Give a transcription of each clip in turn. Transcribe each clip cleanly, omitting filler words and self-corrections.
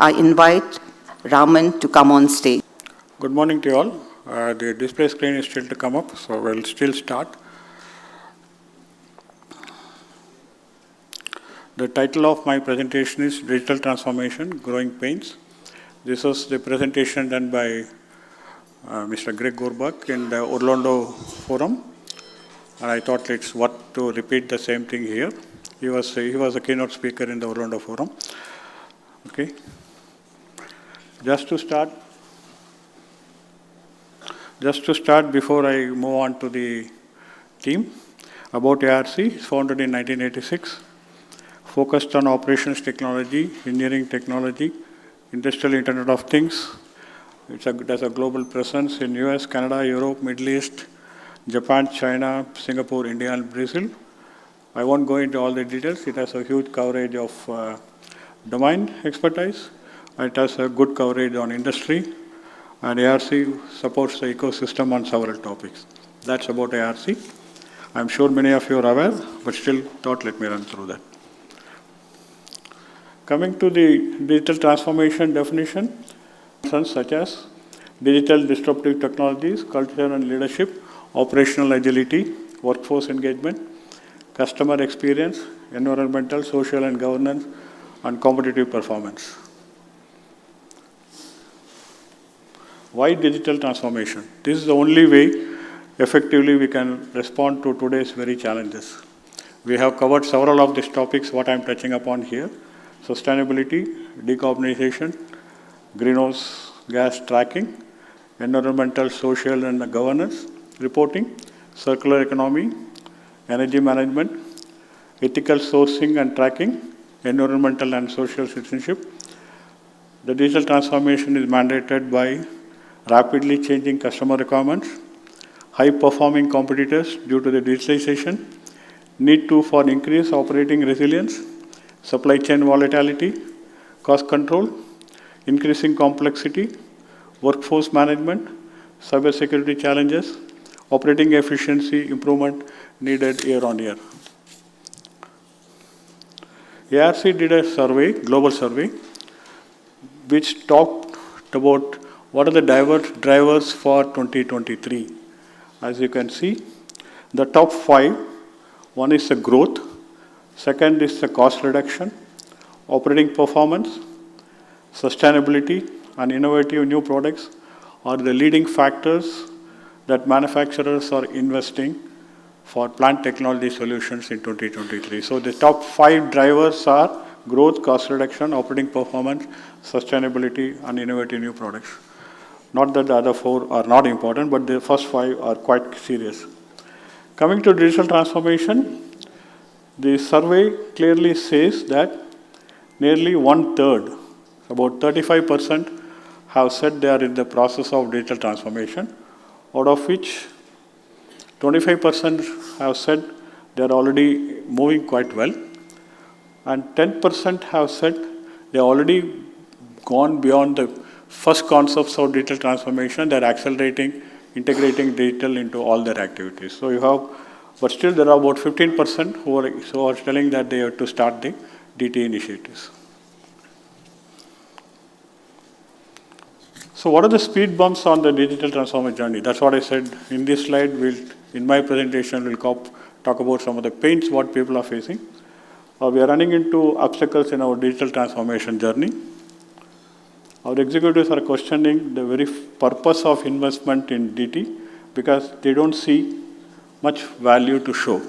I invite Raman to come on stage. Good morning to you all. The display screen is still to come up, so we'll still start. The title of my presentation is Digital Transformation, Growing Pains. This was the presentation done by Mr. Greg Gorbach in the Orlando Forum, and I thought it's worth to repeat the same thing here. He was a keynote speaker in the Orlando Forum. Okay. Just to start, before I move on to the theme, about ARC, it's founded in 1986, focused on operations technology, engineering technology, industrial Internet of Things. It has a global presence in US, Canada, Europe, Middle East, Japan, China, Singapore, India, and Brazil. I won't go into all the details. It has a huge coverage of domain expertise. It has a good coverage on industry. And ARC supports the ecosystem on several topics. That's about ARC. I'm sure many of you are aware, but still thought let me run through that. Coming to the digital transformation definition, such as digital disruptive technologies, culture and leadership, operational agility, workforce engagement, customer experience, environmental, social and governance, and competitive performance. Why digital transformation? This is the only way effectively we can respond to today's very challenges. We have covered several of these topics, what I'm touching upon here. Sustainability, decarbonization, greenhouse gas tracking, environmental, social and governance, reporting, circular economy, energy management, ethical sourcing and tracking, environmental and social citizenship. The digital transformation is mandated by rapidly changing customer requirements, high-performing competitors due to the digitalization, need for increased operating resilience, supply chain volatility, cost control, increasing complexity, workforce management, cybersecurity challenges, operating efficiency improvement needed year on year. ARC did a survey, global survey, which talked about what are the drivers for 2023. As you can see, the top 5, one is the growth, second is the cost reduction, operating performance, sustainability, and innovative new products are the leading factors that manufacturers are investing for plant technology solutions in 2023. So the top 5 drivers are growth, cost reduction, operating performance, sustainability, and innovative new products. Not that the other 4 are not important, but the first 5 are quite serious. Coming to digital transformation, the survey clearly says that nearly 1/3, about 35%, have said they are in the process of digital transformation, out of which 25% have said they are already moving quite well, and 10% have said they are already gone beyond the first concepts of digital transformation. They are accelerating, integrating digital into all their activities. So you have, but still there are about 15% who are telling that they have to start the DT initiatives. So what are the speed bumps on the digital transformation journey? That's what I said. In this slide, in my presentation, we'll talk about some of the pains what people are facing. We are running into obstacles in our digital transformation journey. Our executives are questioning the very purpose of investment in DT because they don't see much value to show.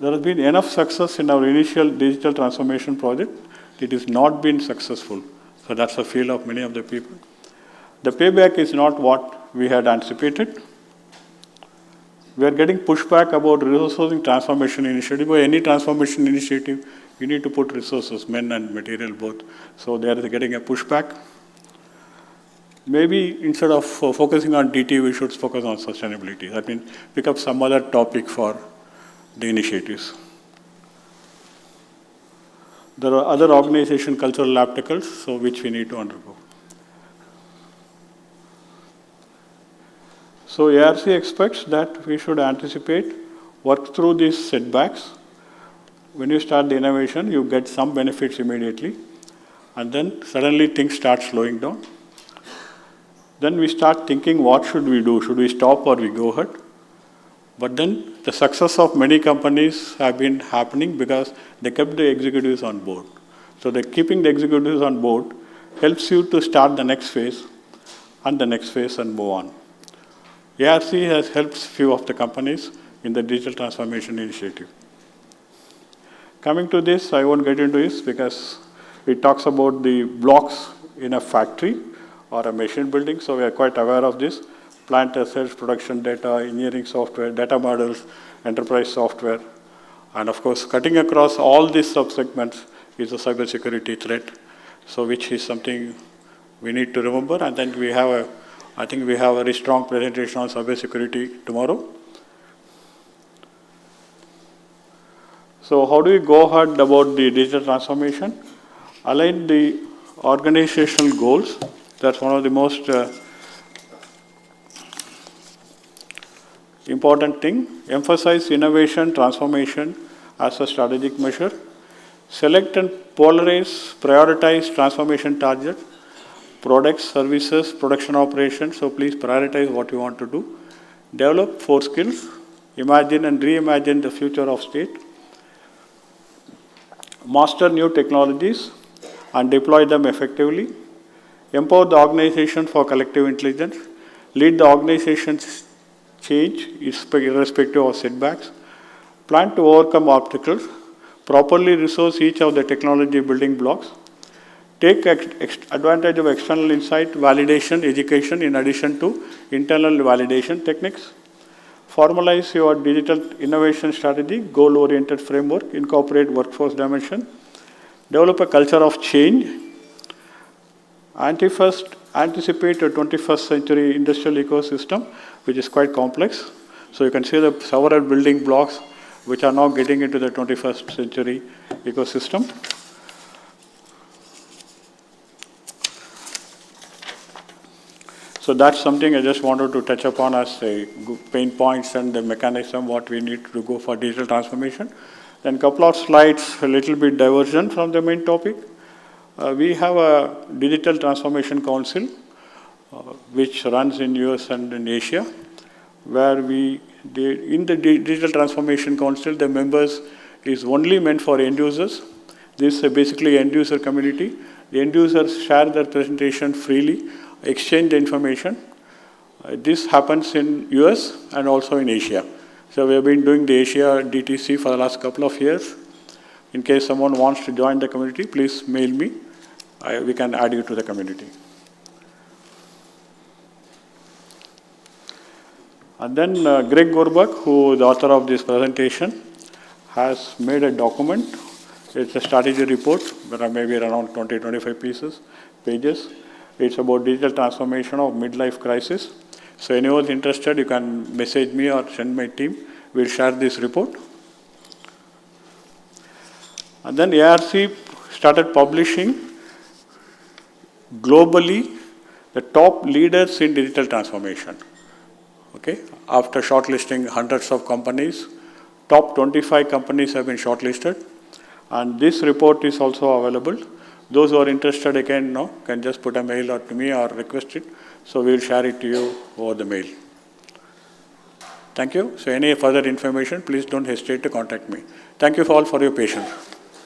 There has been enough success in our initial digital transformation project. It has not been successful. So that's the feel of many of the people. The payback is not what we had anticipated. We are getting pushback about resourcing transformation initiative. By any transformation initiative, you need to put resources, men and material both. So they are getting a pushback. Maybe instead of focusing on DT, we should focus on sustainability. That means pick up some other topic for the initiatives. There are other organization cultural obstacles, so which we need to undergo. So ARC expects that we should anticipate, work through these setbacks, when you start the innovation, you get some benefits immediately, and then suddenly things start slowing down. Then we start thinking, what should we do? Should we stop or we go ahead? But then the success of many companies have been happening because they kept the executives on board. So the keeping the executives on board helps you to start the next phase and the next phase and move on. ARC has helped few of the companies in the digital transformation initiative. Coming to this, I won't get into this because it talks about the blocks in a factory or a machine building, so we are quite aware of this. Plant assets, production data, engineering software, data models, enterprise software, and of course, cutting across all these subsegments is a cybersecurity threat, so which is something we need to remember. And then I think we have a very strong presentation on cybersecurity tomorrow. So how do we go ahead about the digital transformation? Align the organizational goals. That's one of the most important thing. Emphasize innovation, transformation as a strategic measure. Select and polarize, prioritize transformation target, products, services, production operations. So please prioritize what you want to do. Develop 4 skills. Imagine and reimagine the future of state. Master new technologies and deploy them effectively. Empower the organization for collective intelligence. Lead the organization's change irrespective of setbacks. Plan to overcome obstacles. Properly resource each of the technology building blocks. Take advantage of external insight, validation, education in addition to internal validation techniques. Formalize your digital innovation strategy, goal-oriented framework, incorporate workforce dimension. Develop a culture of change. Anticipate a 21st century industrial ecosystem, which is quite complex. So you can see the several building blocks which are now getting into the 21st century ecosystem. So that's something I just wanted to touch upon as a pain points and the mechanism what we need to go for digital transformation. Then a couple of slides, a little bit diversion from the main topic. We have a digital transformation council which runs in US and in Asia, where in the digital transformation council, the members is only meant for end users. This is basically end user community. The end users share their presentation freely, exchange the information. This happens in US and also in Asia. So we have been doing the Asia DTC for the last couple of years. In case someone wants to join the community, please mail me. We can add you to the community. And then Greg Gorbach, who is the author of this presentation, has made a document. It's a strategy report. There are maybe around 20-25 pages. It's about digital transformation of midlife crisis. So anyone interested, you can message me or send my team. We'll share this report. And then ARC started publishing globally the top leaders in digital transformation. Okay, after shortlisting hundreds of companies, top 25 companies have been shortlisted, and this report is also available. Those who are interested, again, can just put a mail or to me or request it, so we'll share it to you over the mail. Thank you. So any further information, please don't hesitate to contact me. Thank you all for your patience.